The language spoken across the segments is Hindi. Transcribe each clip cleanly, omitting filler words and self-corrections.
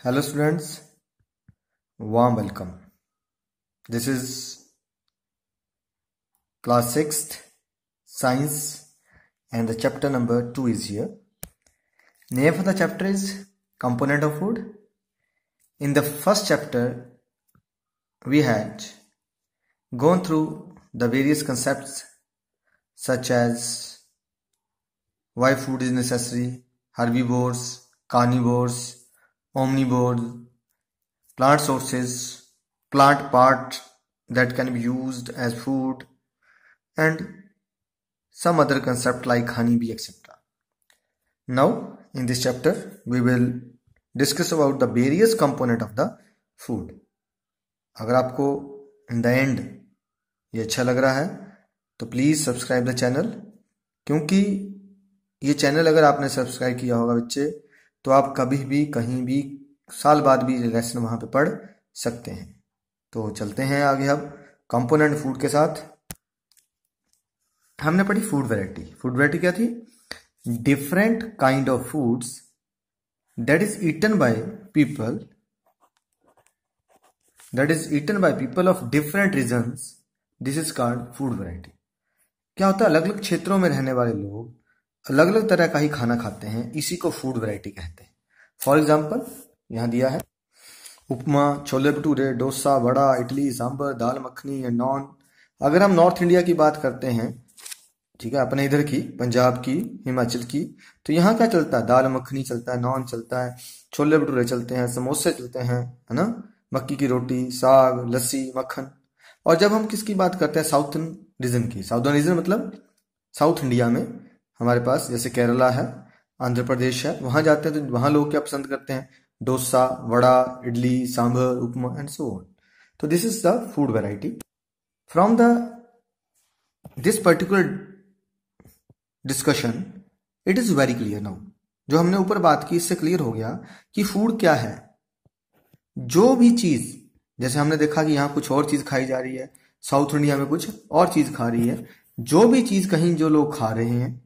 Hello students, warm welcome. This is class 6th science and the chapter number 2 is here. Name of the chapter is component of food. In the first chapter we had gone through the various concepts such as why food is necessary, herbivores, carnivores, omnivores, plant sources, plant parts that can be used as food, and some other concept like honeybee, etc. Now, in this chapter, we will discuss about the various component of the food. अगर आपको in the end ये अच्छा लग रहा है तो प्लीज सब्सक्राइब द चैनल, क्योंकि ये चैनल अगर आपने सब्सक्राइब किया होगा बच्चे तो आप कभी भी कहीं भी साल बाद भी लेसन वहां पे पढ़ सकते हैं. तो चलते हैं आगे. अब कंपोनेंट फूड के साथ हमने पढ़ी फूड वैरायटी. फूड वैरायटी क्या थी? Different kind of foods that is eaten by people of different regions. This is called food variety. क्या होता है? अलग अलग क्षेत्रों में रहने वाले लोग अलग अलग तरह का ही खाना खाते हैं, इसी को फूड वैरायटी कहते हैं. फॉर एग्जाम्पल यहां दिया है उपमा, छोले भटूरे, डोसा, वड़ा, इडली, सांभर, दाल मखनी या नॉन. अगर हम नॉर्थ इंडिया की बात करते हैं, ठीक है, अपने इधर की, पंजाब की, हिमाचल की, तो यहाँ क्या चलता है? दाल मखनी चलता है, नॉन चलता है, छोले भटूरे चलते हैं, समोसे चलते हैं, है ना, मक्की की रोटी, साग, लस्सी, मक्खन. और जब हम किसकी बात करते हैं? साउथर्न रीजन की. साउथर्न रीजन मतलब साउथ इंडिया में हमारे पास जैसे केरला है, आंध्र प्रदेश है, वहां जाते हैं तो वहां लोग क्या पसंद करते हैं? डोसा, वड़ा, इडली, सांभर, उपमा एंड सो ऑन. तो this is the food variety. From the this particular discussion it is very clear now. जो हमने ऊपर बात की इससे क्लियर हो गया कि फूड क्या है. जो भी चीज, जैसे हमने देखा कि यहाँ कुछ और चीज खाई जा रही है, साउथ इंडिया में कुछ और चीज खा रही है, जो भी चीज कहीं जो लोग खा रहे हैं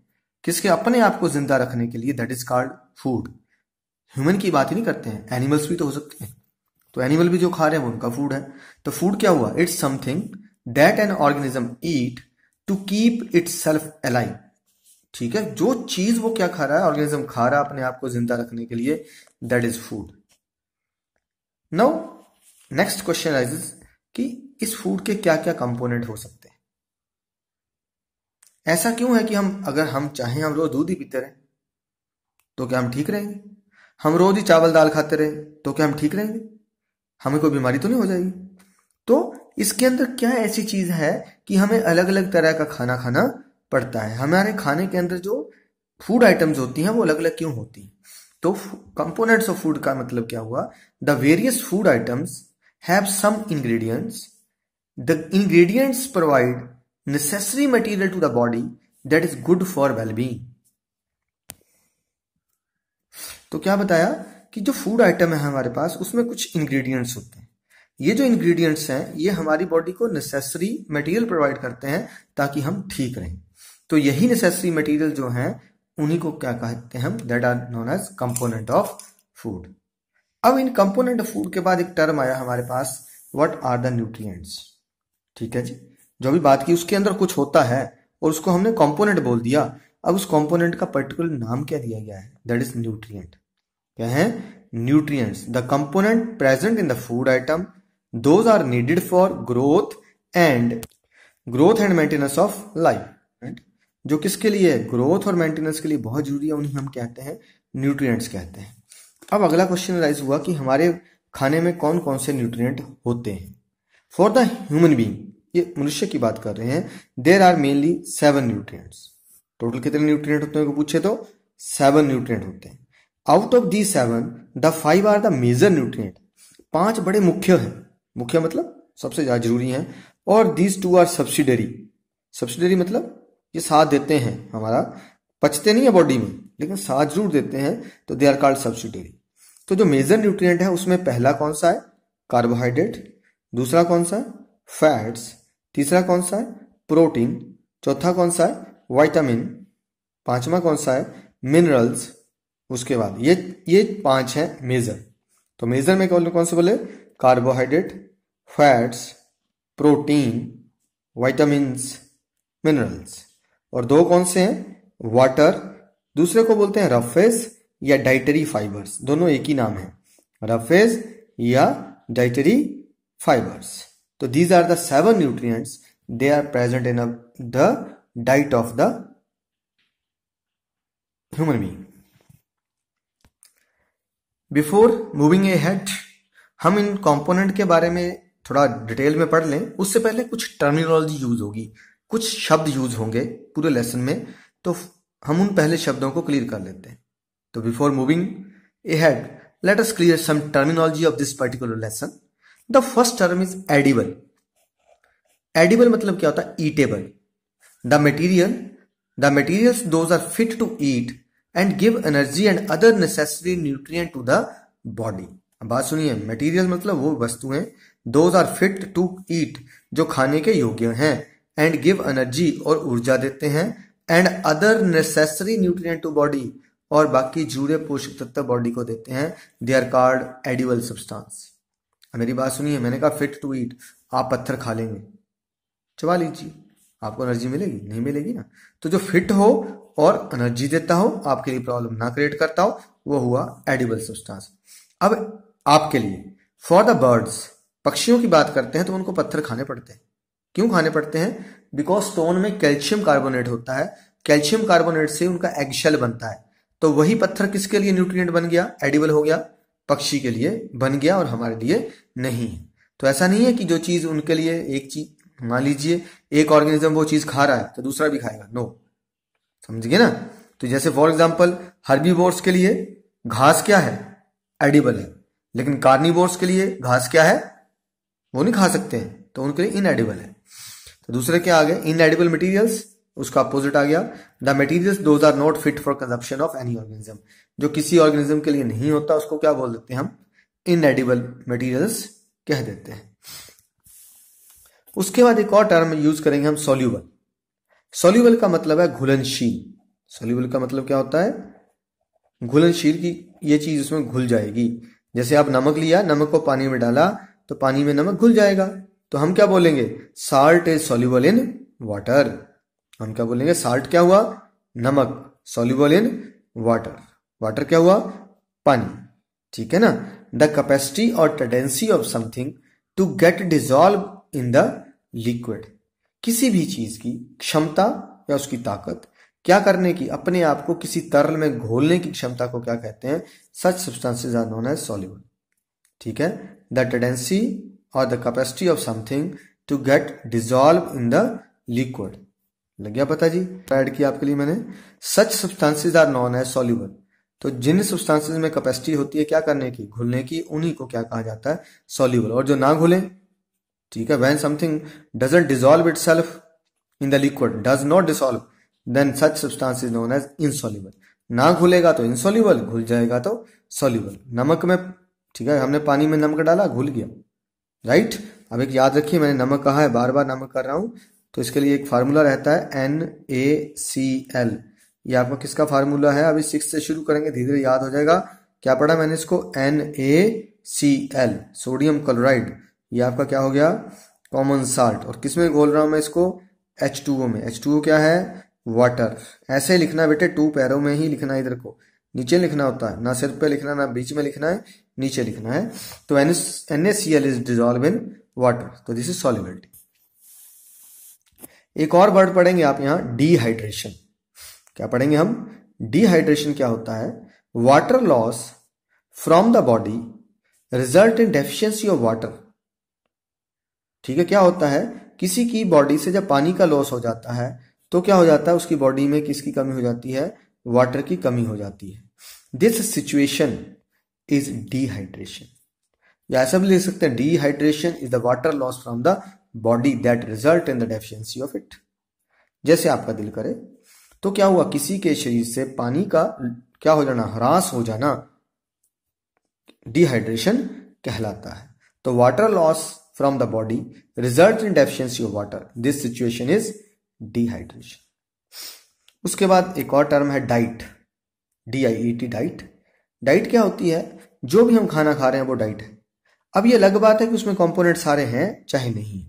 किसके अपने आप को जिंदा रखने के लिए, that is called food. Human की बात ही नहीं करते हैं, एनिमल्स भी तो हो सकते हैं. तो एनिमल भी जो खा रहे हैं वो उनका फूड है. तो फूड क्या हुआ? It's something that an organism eat to keep itself alive. ठीक है, जो चीज वो क्या खा रहा है, ऑर्गेनिज्म खा रहा है अपने आप को जिंदा रखने के लिए, that is food. Now next question rises कि इस फूड के क्या क्या कंपोनेंट हो सकते हैं. ऐसा क्यों है कि अगर हम चाहें हम रोज दूध ही पीते रहे तो क्या हम ठीक रहेंगे? हम रोज ही चावल दाल खाते रहे तो क्या हम ठीक रहेंगे? हमें कोई बीमारी तो नहीं हो जाएगी? तो इसके अंदर क्या ऐसी चीज है कि हमें अलग अलग तरह का खाना खाना पड़ता है? हमारे खाने के अंदर जो फूड आइटम्स होती हैं वो अलग अलग क्यों होती हैं? तो कंपोनेंट्स ऑफ फूड का मतलब क्या हुआ? The various food items have some ingredients. The ingredients provide necessary material to the body that is good for well-being. तो क्या बताया कि जो फूड आइटम है हमारे पास उसमें कुछ इंग्रेडिएंट्स होते हैं. ये जो इंग्रेडिएंट्स हैं ये हमारी बॉडी को नेसेसरी मटेरियल प्रोवाइड करते हैं ताकि हम ठीक रहें. तो यही नेसेसरी मटेरियल जो हैं उन्हीं को क्या कहते हैं हम? That are known as component of food. अब इन कंपोनेंट ऑफ फूड के बाद एक टर्म आया हमारे पास, व्हाट आर द न्यूट्रिएंट्स. ठीक है जी, जो भी बात की उसके अंदर कुछ होता है और उसको हमने कंपोनेंट बोल दिया. अब उस कंपोनेंट का पर्टिकुलर नाम क्या दिया गया है? That is nutrient. क्या है? Nutrients. The component present in the food item those are needed for growth and maintenance of life. जो किसके लिए? ग्रोथ और मेंटेनेंस के लिए बहुत जरूरी है, उन्हें हम कहते हैं न्यूट्रिएंट्स कहते हैं. अब अगला क्वेश्चन राइज हुआ कि हमारे खाने में कौन कौन से न्यूट्रिएंट होते हैं. फॉर द ह्यूमन बीइंग, ये मनुष्य की बात कर रहे हैं, there are mainly 7 nutrients. Total कितने न्यूट्रिएंट होते हैं पूछे तो 7 न्यूट्रिएंट होते हैं. Out of the 7 the 5 are the major nutrient. 5 बड़े मुख्य हैं. मुख्य मतलब सबसे ज्यादा जरूरी हैं. और दीज 2 आर सब्सिडरी. सब्सिडरी मतलब ये साथ देते हैं, हमारा पचते नहीं है बॉडी में लेकिन साथ जरूर देते हैं, तो दे आर कॉल्ड सब्सिडरी. तो जो मेजर न्यूट्रिएंट है उसमें पहला कौन सा है? कार्बोहाइड्रेट. दूसरा कौन सा है? फैट्स. तीसरा कौन सा है? प्रोटीन. चौथा कौन सा है? विटामिन. पांचवा कौन सा है? मिनरल्स. उसके बाद ये 5 है मेजर. तो मेजर में कौन से बोले? Carbohydrate, fats, protein, vitamins, minerals. और दो कौन से हैं? वाटर, दूसरे को बोलते हैं रफ फेज या डाइटरी फाइबर्स। दोनों एक ही नाम है, रफ फेज या डाइटरी फाइबर्स। तो these are the 7 nutrients, they are present in the diet of the human being. Before moving ahead, हम इन कंपोनेंट के बारे में थोड़ा डिटेल में पढ़ लें। उससे पहले कुछ टर्मिनोलॉजी यूज होगी, कुछ शब्द यूज होंगे पूरे लेसन में, तो हम उन पहले शब्दों को क्लियर कर लेते हैं। तो before moving ahead, let us clear some terminology of this particular lesson. The first term is edible. Edible मतलब क्या होता है? Eatable. The materials those are fit to eat and give energy and other necessary nutrient to the body। अब बात सुनिए, मटेरियल मतलब वो वस्तुएं, those are fit to eat जो खाने के योग्य हैं, and give energy और ऊर्जा देते हैं, and other necessary nutrient to body और बाकी जुड़े पोषक तत्व बॉडी को देते हैं, they are called edible substance। मेरी बात सुनिए, मैंने कहा fit to eat, आप पत्थर खा लेंगे, चबा लीजिए, आपको एनर्जी मिलेगी? नहीं मिलेगी ना। तो जो फिट हो और एनर्जी देता हो, आपके लिए प्रॉब्लम ना क्रिएट करता हो, वो हुआ एडिबल सब्सटेंस। अब आपके लिए फॉर द बर्ड्स, पक्षियों की बात करते हैं तो उनको पत्थर खाने पड़ते हैं। क्यों खाने पड़ते हैं? बिकॉज स्टोन में कैल्शियम कार्बोनेट होता है, कैल्शियम कार्बोनेट से उनका एग शेल बनता है। तो वही पत्थर किसके लिए न्यूट्रिएंट बन गया? एडिबल हो गया, पक्षी के लिए बन गया और हमारे लिए नहीं। तो ऐसा नहीं है कि जो चीज उनके लिए एक चीज, मान लीजिए एक ऑर्गेनिज्म वो चीज खा रहा है तो दूसरा भी खाएगा, नो, समझ गए ना। तो जैसे फॉर एग्जांपल हर्बीवोर्स के लिए घास क्या है? एडिबल है, लेकिन कार्निवोर्स के लिए घास क्या है? वो नहीं खा सकते हैं, तो उनके लिए इनएडिबल है। तो दूसरे क्या आ गए? इनएडिबल मटेरियल्स, उसका अपोजिट आ गया the materials those are not fit for consumption of any organism. जो किसी ऑर्गेनिज्म के लिए नहीं होता उसको क्या बोल देते हैं हम? इनएडिबल मटेरियल्स कह देते हैं। उसके बाद एक और टर्म यूज करेंगे हम, सॉल्यूबल। सॉल्यूबल का मतलब है घुलनशील। सॉल्यूबल का मतलब क्या होता है? घुलनशील, की ये चीज उसमें घुल जाएगी। जैसे आप नमक लिया, नमक को पानी में डाला तो पानी में नमक घुल जाएगा। तो हम क्या बोलेंगे? Salt is soluble in water. हम क्या बोलेंगे? साल्ट क्या हुआ? नमक, सॉल्यूबल इन वाटर, वाटर क्या हुआ? पानी। ठीक है ना। द कैपेसिटी और tendency of something to get dissolve in the liquid, किसी भी चीज की क्षमता या उसकी ताकत क्या करने की, अपने आप को किसी तरल में घोलने की क्षमता को क्या कहते हैं? Such substances are known as soluble. ठीक है। द टेंडेंसी और the capacity of something to get dissolve in the liquid. लग गया पता जी? ऐड किया आपके लिए मैंने, such substances are known as soluble. तो जिन सब्सटेंसेस में कैपेसिटी होती है क्या करने की? घुलने की, उन्हीं को क्या कहा जाता है? सॉल्यूबल। और जो ना घुले, ठीक है, when something doesn't dissolve itself in the liquid, does not dissolve, then such substance is known as insoluble। ना घुलेगा तो insoluble, घुल जाएगा तो soluble। नमक में, ठीक है, हमने पानी में नमक डाला, घुल गया, राइट। अब एक याद रखिए, मैंने नमक कहा है, बार बार नमक कर रहा हूं, तो इसके लिए एक फार्मूला रहता है NaCl। ये आपका किसका फार्मूला है? अभी 6 से शुरू करेंगे, धीरे धीरे याद हो जाएगा। क्या पढ़ा मैंने इसको? NaCl, sodium chloride. ये आपका क्या हो गया? Common salt. और किस में घोल रहा हूं मैं इसको? H2O में। H2O क्या है? वाटर। ऐसे ही लिखना है बेटे, 2 पैरों में ही लिखना है, इधर को नीचे लिखना होता है, ना सिर पे लिखना, ना बीच में लिखना है, नीचे लिखना है। तो NaCl is dissolve in water, तो दिस इज सॉल्युबिलिटी। एक और वर्ड पढ़ेंगे आप यहां, डिहाइड्रेशन। क्या पढ़ेंगे हम? डिहाइड्रेशन क्या होता है? Water loss from the body result in deficiency of water. ठीक है, क्या होता है? किसी की बॉडी से जब पानी का लॉस हो जाता है तो क्या हो जाता है? उसकी बॉडी में किसकी कमी हो जाती है? वाटर की कमी हो जाती है। This situation is dehydration. या ऐसा भी लिख सकते हैं, dehydration is the water loss from the body that result in the deficiency of it. जैसे आपका दिल करे तो क्या हुआ? किसी के शरीर से पानी का क्या हो जाना? ह्रास हो जाना, डिहाइड्रेशन कहलाता है। तो water loss from the body result in deficiency of water, this situation is dehydration। उसके बाद एक और टर्म है डाइट, DIET, डाइट। डाइट क्या होती है? जो भी हम खाना खा रहे हैं वो डाइट है। अब ये अलग बात है कि उसमें कंपोनेंट सारे हैं चाहे नहीं।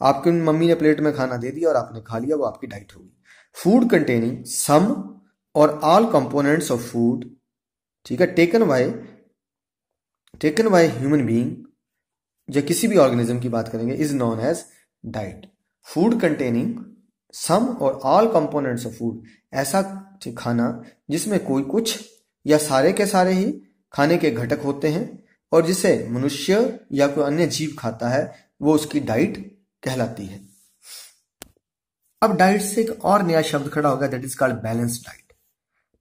आपकी मम्मी ने प्लेट में खाना दे दिया और आपने खा लिया, वो आपकी डाइट होगी। फूड कंटेनिंग सम और ऑल कंपोनेंट्स ऑफ फूड, ठीक है, टेकन बाय ह्यूमन बीइंग या किसी भी ऑर्गेनिज्म की बात करेंगे, is known as diet. Food containing some और ऑल कंपोनेंट्स ऑफ फूड, ऐसा खाना जिसमें कोई कुछ या सारे के सारे ही खाने के घटक होते हैं और जिसे मनुष्य या कोई अन्य जीव खाता है, वो उसकी डाइट कहलाती है। अब डाइट से एक और नया शब्द खड़ा होगा, that is called balance diet.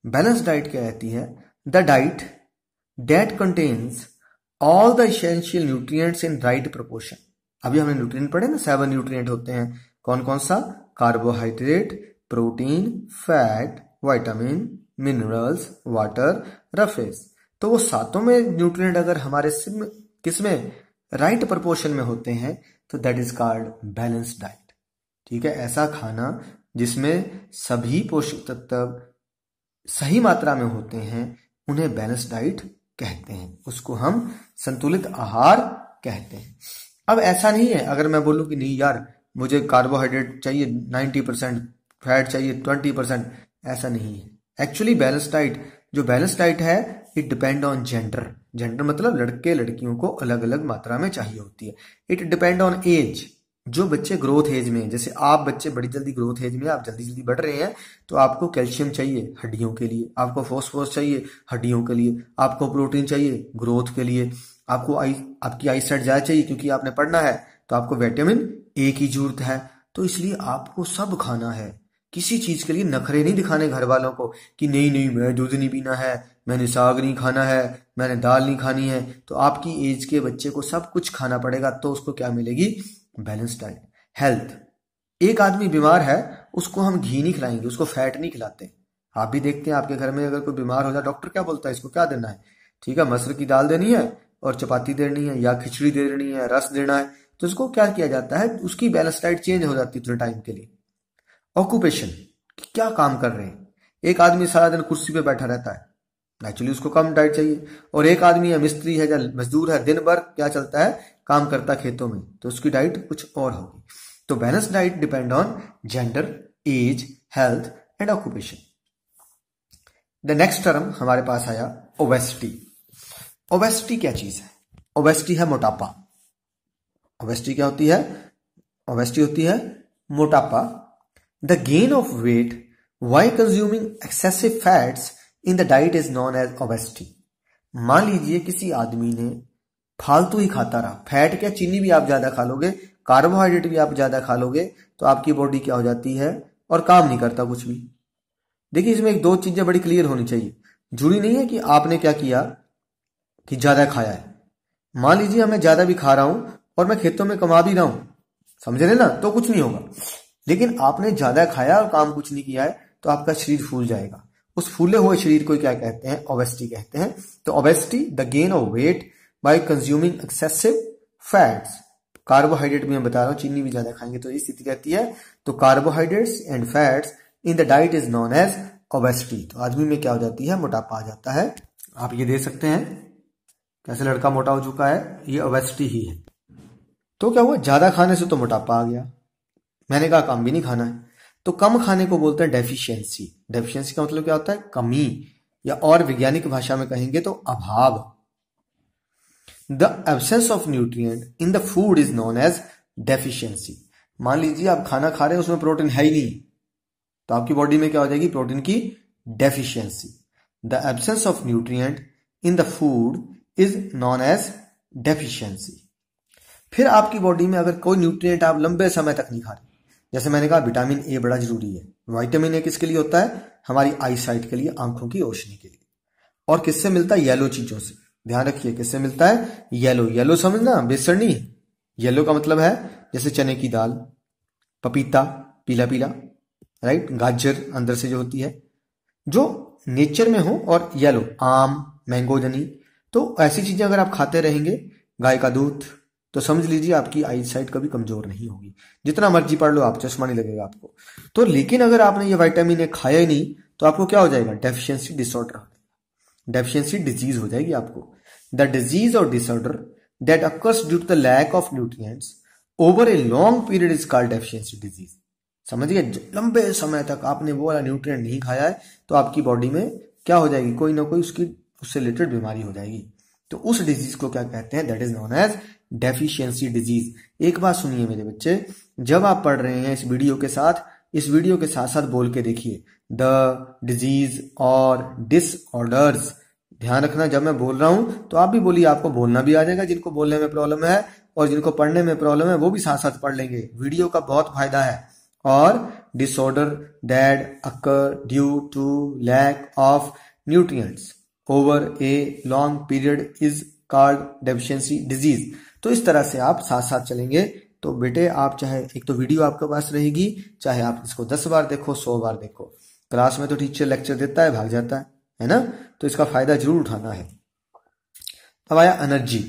Balance diet क्या कहती है? The diet that contains all the essential nutrients in right proportion. अभी हमने न्यूट्रिएंट पढ़े ना, 7 न्यूट्रिएंट होते हैं। कौन कौन सा? Carbohydrate, protein, fat, vitamin, minerals, water, roughage. तो वो सातों में न्यूट्रिएंट अगर हमारे किसमें राइट प्रोपोर्शन में होते हैं तो that is called balance diet. ठीक है, ऐसा खाना जिसमें सभी पोषक तत्व सही मात्रा में होते हैं उन्हें बैलेंस डाइट कहते हैं, उसको हम संतुलित आहार कहते हैं। अब ऐसा नहीं है अगर मैं बोलूं कि नहीं यार मुझे कार्बोहाइड्रेट चाहिए 90%, फैट चाहिए 20%, ऐसा नहीं है। एक्चुअली बैलेंस डाइट, जो बैलेंस डाइट है, it depend on gender. Gender मतलब लड़के लड़कियों को अलग अलग मात्रा में चाहिए होती है। इट डिपेंड ऑन एज, जो बच्चे ग्रोथ एज में, जैसे आप बच्चे बड़ी जल्दी ग्रोथ एज में, आप जल्दी जल्दी बढ़ रहे हैं, तो आपको कैल्शियम चाहिए हड्डियों के लिए, आपको फॉस्फोरस चाहिए हड्डियों के लिए, आपको प्रोटीन चाहिए ग्रोथ के लिए, आपको आपकी आई साइट ज्यादा चाहिए क्योंकि आपने पढ़ना है, तो आपको विटामिन ए की जरूरत है। तो इसलिए आपको सब खाना है। किसी चीज के लिए नखरे नहीं दिखाने घर वालों को कि नहीं नहीं मैं दूध नहीं पीना है, मैंने साग नहीं खाना है, मैंने दाल नहीं खानी है। तो आपकी एज के बच्चे को सब कुछ खाना पड़ेगा, तो उसको क्या मिलेगी? Balance diet. हेल्थ, एक आदमी बीमार है उसको हम घी नहीं खिलाएंगे, उसको फैट नहीं खिलाते। आप भी देखते हैं आपके घर में अगर कोई बीमार हो जाए, डॉक्टर क्या बोलता है? इसको क्या देना है? ठीक है, मसूर की दाल देनी है और चपाती देनी है या खिचड़ी देनी है, रस देना है। तो उसको क्या किया जाता है? उसकी बैलेंस डाइट चेंज हो जाती है थोड़े टाइम के लिए। ऑक्यूपेशन, क्या काम कर रहे हैं? एक आदमी सारा दिन कुर्सी पे बैठा रहता है, एक्चुअली उसको कम डाइट चाहिए। और एक आदमी है मिस्त्री है या मजदूर है, दिन भर क्या चलता है? काम करता है खेतों में, तो उसकी डाइट कुछ और होगी। तो balance diet depend on gender, age, health and occupation. The next term हमारे पास आया ओबेसिटी। ओबेसिटी क्या चीज है? ओबेसिटी है मोटापा। ओबेसिटी क्या होती है? ओबेसिटी होती है मोटापा। The gain of weight while consuming excessive fats in the diet is known as obesity. मान लीजिए किसी आदमी ने फालतू ही खाता रहा, फैट क्या, चीनी भी आप ज्यादा खा लोगे, कार्बोहाइड्रेट भी आप ज्यादा खा लोगे, तो आपकी बॉडी क्या हो जाती है? और काम नहीं करता कुछ भी। देखिए इसमें एक दो चीजें बड़ी क्लियर होनी चाहिए। जुड़ी नहीं है कि आपने क्या किया कि ज्यादा खाया है। मान लीजिए मैं ज्यादा भी खा रहा हूं और मैं खेतों में कमा भी रहा हूं, समझ रहे ना, तो कुछ नहीं होगा। लेकिन आपने ज्यादा खाया और काम कुछ नहीं किया है तो आपका शरीर फूल जाएगा। उस फूले हुए शरीर को क्या कहते हैं? ओबेसिटी कहते हैं। तो obesity the gain of weight by consuming excessive fats. Carbohydrate भी मैं बता रहा हूं, चीनी भी ज्यादा खाएंगे तो ये स्थिति कहती है। तो carbohydrates and fats in the diet is known as obesity. तो आदमी में क्या हो जाती है? मोटापा आ जाता है। आप ये देख सकते हैं कैसे लड़का मोटा हो चुका है, ये ओबेसिटी ही है। तो क्या हुआ? ज्यादा खाने से तो मोटापा आ गया, मैंने कहा कम भी नहीं खाना है। तो कम खाने को बोलते हैं डेफिशिएंसी। डेफिशिएंसी का मतलब क्या होता है? कमी, या और वैज्ञानिक भाषा में कहेंगे तो अभाव। The absence of nutrient in the food is known as deficiency. मान लीजिए आप खाना खा रहे हैं उसमें प्रोटीन है ही नहीं, तो आपकी बॉडी में क्या हो जाएगी? प्रोटीन की deficiency. The absence of nutrient in the food is known as deficiency. फिर आपकी बॉडी में अगर कोई न्यूट्रिएंट आप लंबे समय तक नहीं खा रहे, जैसे मैंने कहा विटामिन ए बड़ा जरूरी है। विटामिन ए किसके लिए होता है? हमारी आई साइट के लिए, आंखों की रोशनी के लिए। और किससे मिलता है? येलो चीजों से। ध्यान रखिए किससे मिलता है? येलो। येलो समझना, बेसन नहीं। येलो का मतलब है जैसे चने की दाल, पपीता पीला पीला, राइट, गाजर अंदर से जो होती है, जो नेचर में हो, और येलो आम, मैंगो जनी। तो ऐसी चीजें अगर आप खाते रहेंगे, गाय का दूध, तो समझ लीजिए आपकी आई साइट कभी कमजोर नहीं होगी। जितना मर्जी पढ़ लो आप, चश्मा नहीं लगेगा आपको। तो लेकिन अगर आपने ये विटामिन ए खाया ही नहीं तो आपको क्या हो जाएगा? डेफिशिएंसी डिसऑर्डर हो जाएगा, डेफिशिएंसी डिजीज हो जाएगी आपको। द डिजीज और disorder that occurs due to the lack of nutrients over a long period is called deficiency disease. समझिए, लंबे समय तक आपने वो वाला न्यूट्रिएंट नहीं खाया है तो आपकी बॉडी में क्या हो जाएगी, कोई ना कोई उससे रिलेटेड बीमारी हो जाएगी। तो उस डिजीज को क्या कहते हैं, that is known as deficiency disease. एक बात सुनिए मेरे बच्चे, जब आप पढ़ रहे हैं इस वीडियो के साथ साथ बोल के देखिए, द डिजीज और डिसऑर्डर्स। ध्यान रखना, जब मैं बोल रहा हूं तो आप भी बोलिए, आपको बोलना भी आ जाएगा। जिनको बोलने में प्रॉब्लम है और जिनको पढ़ने में प्रॉब्लम है वो भी साथ साथ पढ़ लेंगे। वीडियो का बहुत फायदा है। और disorder that occur due to lack of nutrients over a long period is called deficiency disease. तो इस तरह से आप साथ साथ चलेंगे तो बेटे आप चाहे एक तो वीडियो आपके पास रहेगी, चाहे आप इसको 10 बार देखो 100 बार देखो। क्लास में तो टीचर लेक्चर देता है, भाग जाता है ना, तो इसका फायदा जरूर उठाना है। अब आया energy.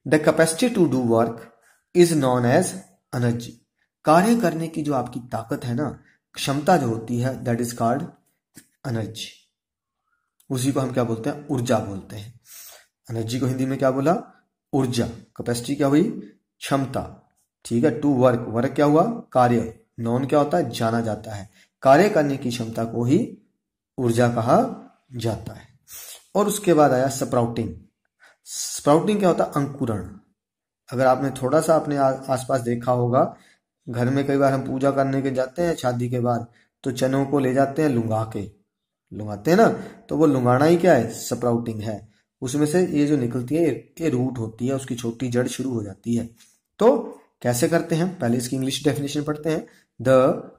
The capacity to do work is known as energy. कार्य करने की जो आपकी ताकत है ना, क्षमता जो होती है, दैट इज कॉल्ड एनर्जी। उसी को हम क्या बोलते हैं, ऊर्जा बोलते हैं। एनर्जी को हिंदी में क्या बोला, ऊर्जा। कैपेसिटी क्या हुई, क्षमता, ठीक है। टू वर्क, वर्क क्या हुआ, कार्य। नॉन क्या होता है, जाना जाता है। कार्य करने की क्षमता को ही ऊर्जा कहा जाता है। और उसके बाद आया स्प्राउटिंग। स्प्राउटिंग क्या होता है, अंकुरण। अगर आपने थोड़ा सा अपने आसपास देखा होगा, घर में कई बार हम पूजा करने के जाते हैं शादी के बाद, तो चनों को ले जाते हैं लुंगाते हैं ना, तो वो लुंगाना ही क्या है, स्प्राउटिंग है। उसमें से ये जो निकलती है ये रूट होती है, उसकी छोटी जड़ शुरू हो जाती है। तो कैसे करते हैं, पहले इसकी इंग्लिश डेफिनेशन पढ़ते हैं। The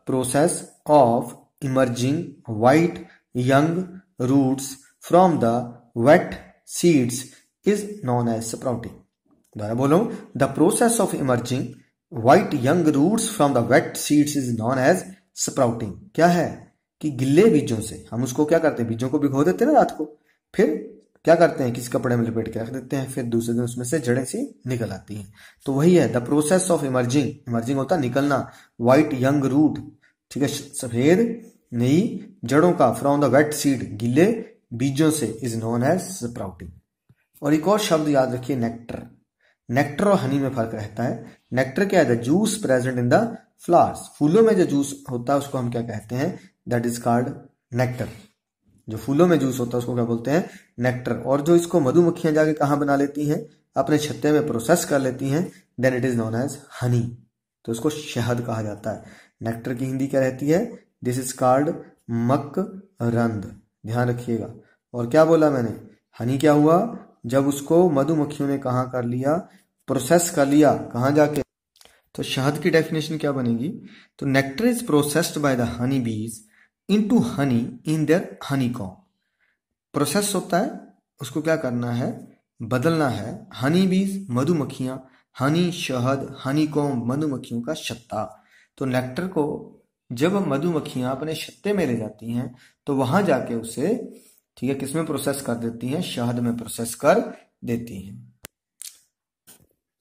process of emerging white young roots from the wet seeds is known as sprouting. दोबारा बोलो, the process of emerging white young roots from the wet seeds is known as sprouting. क्या है कि गिले बीजों से हम उसको क्या करते हैं, बीजों को भिगो देते हैं ना रात को, फिर क्या करते हैं, किसी कपड़े में लपेट के रख देते हैं, फिर दूसरे दिन उसमें से जड़ें सी निकल आती हैं। तो वही है the process of emerging. Emerging होता है निकलना, व्हाइट यंग रूट, ठीक है, सफेद नई जड़ों का, फ्रॉम द वेट सीड, गिले बीजों से, इज नॉन एज स्प्राउटिंग। और एक और शब्द याद रखिए, नेक्टर। नेक्टर और हनी में फर्क रहता है। नेक्टर क्या है, the juice present in the flowers. फूलों में जो जूस होता है उसको हम क्या कहते हैं, दैट इज कॉल्ड नेक्टर। जो फूलों में जूस होता है उसको क्या बोलते हैं, नेक्टर। और जो इसको मधुमक्खियां जाके कहाँ बना लेती हैं, अपने छत्ते में प्रोसेस कर लेती हैं, then it is known as honey. तो इसको शहद कहा जाता है। नेक्टर की हिंदी क्या रहती है, दिस इज कॉल्ड मकरंद। ध्यान रखिएगा। और क्या बोला मैंने, हनी क्या हुआ, जब उसको मधुमक्खियों ने कहाँ कर लिया, प्रोसेस कर लिया, कहाँ जाके। तो शहद की डेफिनेशन क्या बनेगी, तो nectar is processed by the honey bees into honey in their honeycomb. Process होता है, उसको क्या करना है, बदलना है। हनी बीज मधुमक्खियां, हनी शहद, हनीकॉम्ब मधुमक्खियों का छत्ता। तो नेक्टर को जब मधुमक्खियां अपने छत्ते में ले जाती हैं तो वहां जाके उसे, ठीक है, किसमें प्रोसेस कर देती हैं, शहद में प्रोसेस कर देती हैं।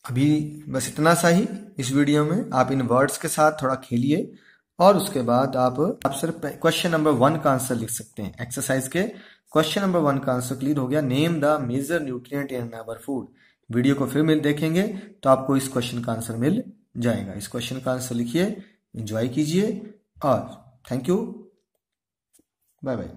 अभी बस इतना सा ही इस वीडियो में। आप इन वर्ड्स के साथ थोड़ा खेलिए और उसके बाद आप सिर्फ क्वेश्चन नंबर 1 का आंसर लिख सकते हैं। एक्सरसाइज के क्वेश्चन नंबर 1 का आंसर क्लियर हो गया। Name the major nutrient in our food. Video को फिर देखेंगे तो आपको इस क्वेश्चन का आंसर मिल जाएगा। इस क्वेश्चन का आंसर लिखिए, एंजॉय कीजिए और थैंक यू, बाय बाय।